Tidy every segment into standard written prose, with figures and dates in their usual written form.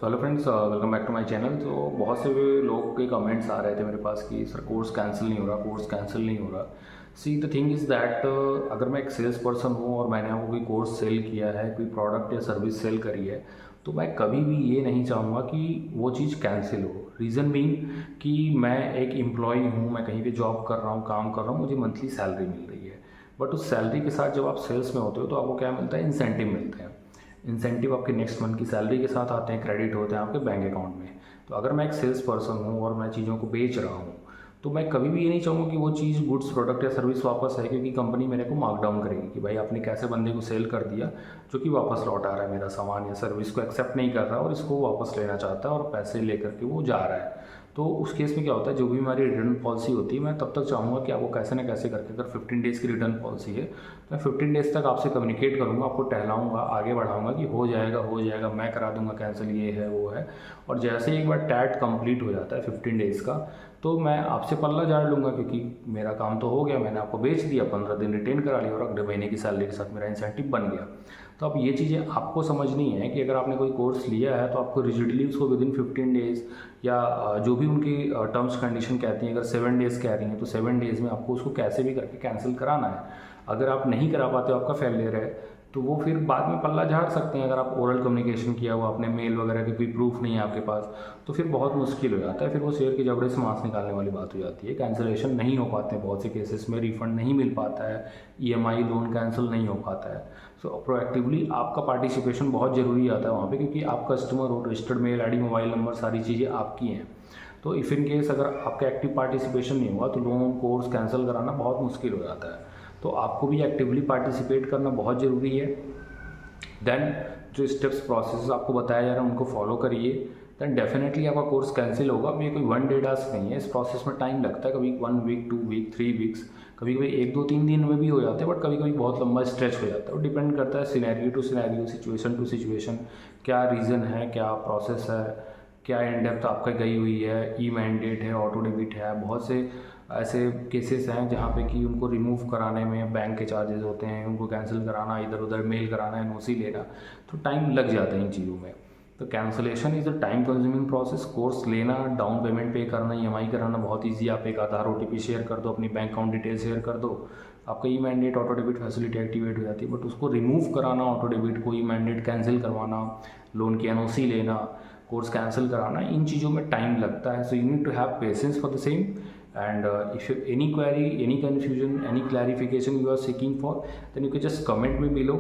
So hello friends, welcome back to my channel. तो बहुत से लोग के कमेंट्स आ रहे थे मेरे पास कि सर कोर्स कैंसिल नहीं हो रहा, कोर्स कैंसिल नहीं हो रहा। See the thing is that अगर मैं एक सेल्स पर्सन हूँ और मैंने वो कोई कोर्स सेल किया है, कोई प्रोडक्ट या सर्विस सेल करी है, तो मैं कभी भी ये नहीं चाहूँगा कि वो चीज़ कैंसिल हो। रीज़न बीइंग कि मैं एक एम्प्लॉई हूँ, मैं कहीं पे जॉब कर रहा हूँ, काम कर रहा हूँ, मुझे मंथली सैलरी मिल रही है। बट उस सैलरी के साथ जब आप सेल्स में होते हो तो आपको क्या मिलता है? इंसेंटिव मिलते हैं। इंसेंटिव आपके नेक्स्ट मंथ की सैलरी के साथ आते हैं, क्रेडिट होते हैं आपके बैंक अकाउंट में। तो अगर मैं एक सेल्स पर्सन हूँ और मैं चीज़ों को बेच रहा हूँ, तो मैं कभी भी ये नहीं चाहूँगा कि वो चीज़, गुड्स, प्रोडक्ट या सर्विस वापस आए, क्योंकि कंपनी मेरे को मार्कडाउन करेगी कि भाई आपने कैसे बंदे को सेल कर दिया जो कि वापस लौट आ रहा है, मेरा सामान या सर्विस को एक्सेप्ट नहीं कर रहा और इसको वापस लेना चाहता है और पैसे लेकर के वो जा रहा है। तो उस केस में क्या होता है, जो भी हमारी रिटर्न पॉलिसी होती है, मैं तब तक चाहूँगा कि आपको कैसे ना कैसे करके, अगर 15 डेज़ की रिटर्न पॉलिसी है तो मैं 15 डेज़ तक आपसे कम्युनिकेट करूँगा, आपको टहलाऊँगा, आगे बढ़ाऊँगा कि हो जाएगा, मैं करा दूँगा कैंसिल, ये है वो है। और जैसे ही एक बार टैट कंप्लीट हो जाता है 15 डेज़ का, तो मैं आपसे पल्ला झाड़ लूँगा, क्योंकि मेरा काम तो हो गया, मैंने आपको बेच दिया, 15 दिन रिटेन करा लिया और अगले महीने की सैलरी के साथ मेरा इंसेंटिव बन गया। तो अब ये चीज़ें आपको समझनी है कि अगर आपने कोई कोर्स लिया है तो आपको रिजिडली उसको विदिन 15 डेज़ या जो भी उनकी टर्म्स कंडीशन कहती हैं, अगर 7 डेज़ कह रही हैं तो 7 डेज़ में आपको उसको कैसे भी करके कैंसिल कराना है। अगर आप नहीं करा पाते हो, आपका फेलियर है, तो वो फिर बाद में पल्ला झाड़ सकते हैं। अगर आप ओरल कम्युनिकेशन किया हुआ, आपने मेल वगैरह के कोई प्रूफ नहीं है आपके पास, तो फिर बहुत मुश्किल हो जाता है, फिर वो शेर के जबड़े से मांस निकालने वाली बात हो जाती है। कैंसिलेशन नहीं हो पाते हैं बहुत से केसेस में, रिफंड नहीं मिल पाता है, ईएमआई लोन कैंसिल नहीं हो पाता है। सो प्रोएक्टिवली आपका पार्टिसिपेशन बहुत ज़रूरी आता है वहाँ पे, क्योंकि आप कस्टमर हो, registered mail ID, mobile number, सारी चीज़ें आपकी हैं। तो इफ़ इन केस अगर आपका एक्टिव पार्टिसिपेशन नहीं हुआ तो लोन, कोर्स कैंसिल कराना बहुत मुश्किल हो जाता है। तो आपको भी एक्टिवली पार्टिसिपेट करना बहुत ज़रूरी है। देन जो स्टेप्स, प्रोसेस आपको बताया जा रहा है उनको फॉलो करिए, देन डेफिनेटली आपका कोर्स कैंसिल होगा। अब ये कोई 1 डे टास्क नहीं है, इस प्रोसेस में टाइम लगता है, कभी 1 वीक, 2 वीक, 3 वीक्स, कभी कभी 1, 2, 3 दिन में भी हो जाते हैं, बट कभी कभी बहुत लंबा स्ट्रेच हो जाता है। वो डिपेंड करता है scenario to scenario, situation to situation, क्या रीज़न है, क्या प्रोसेस है, क्या इन डेप्थ आपका गई हुई है, ई मैंडेट है, ऑटो डेबिट है। बहुत से ऐसे केसेस हैं जहाँ पे कि उनको रिमूव कराने में बैंक के चार्जेस होते हैं, उनको कैंसिल कराना, इधर उधर मेल कराना, एनओसी लेना, तो टाइम लग जाता है इन चीज़ों में। तो cancellation is a time consuming process. Course लेना, डाउन पेमेंट पे करना, ईएमआई कराना बहुत ईजी। आप एक आधार ओटीपी शेयर कर दो, अपनी बैंक अकाउंट डिटेल शेयर कर दो, आपका e mandate auto debit facility activate हो जाती है। बट उसको रिमूव कराना, ऑटो डेबिट को, ई मैंडेट कैंसिल करवाना, लोन की एनओसी लेना, कोर्स कैंसिल कराना, इन चीज़ों में टाइम लगता है। So you need to have patience for the same. And if you any query, any confusion, any clarification you are seeking for, then you can just comment me below.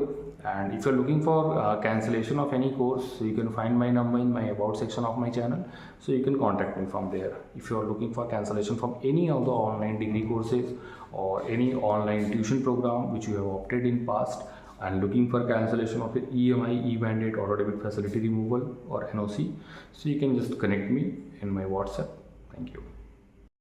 And if you're looking for cancellation of any course, so you can find my number in my about section of my channel, so you can contact me from there. If you are looking for cancellation from any of the online degree courses or any online tuition program which you have opted in past, and looking for cancellation of EMI, e-mandate, auto debit facility removal or NOC, so you can just connect me in my WhatsApp. Thank you.